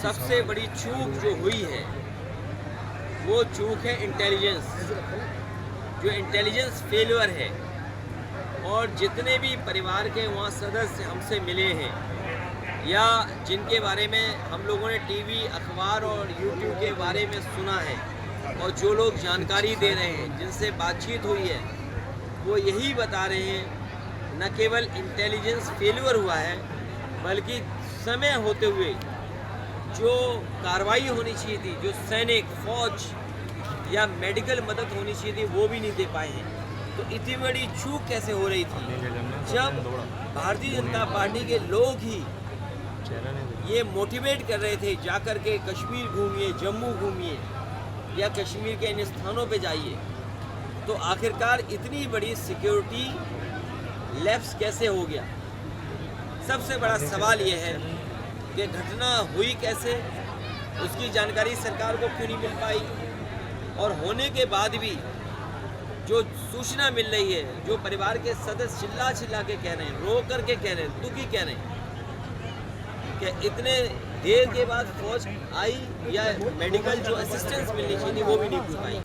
सबसे बड़ी चूक जो हुई है वो चूक है इंटेलिजेंस, जो इंटेलिजेंस फेलियर है। और जितने भी परिवार के वहाँ सदस्य हमसे मिले हैं या जिनके बारे में हम लोगों ने टीवी, अखबार और यूट्यूब के बारे में सुना है और जो लोग जानकारी दे रहे हैं, जिनसे बातचीत हुई है, वो यही बता रहे हैं न केवल इंटेलिजेंस फेलियर हुआ है बल्कि समय होते हुए जो कार्रवाई होनी चाहिए थी, जो सैनिक, फौज या मेडिकल मदद होनी चाहिए थी, वो भी नहीं दे पाए हैं। तो इतनी बड़ी चूक कैसे हो रही थी जब भारतीय जनता पार्टी के लोग ही ये मोटिवेट कर रहे थे जाकर के कश्मीर घूमिए, जम्मू घूमिए या कश्मीर के इन स्थानों पे जाइए। तो आखिरकार इतनी बड़ी सिक्योरिटी लैप्स कैसे हो गया? सबसे बड़ा सवाल ये है कि घटना हुई कैसे, उसकी जानकारी सरकार को क्यों नहीं मिल पाई, और होने के बाद भी जो सूचना मिल रही है, जो परिवार के सदस्य चिल्ला चिल्ला के कह रहे हैं, रो करके कह रहे हैं, दुखी कह रहे हैं कि इतने देर के बाद फौज आई या मेडिकल जो असिस्टेंस मिलनी चाहिए वो भी नहीं मिल पाई।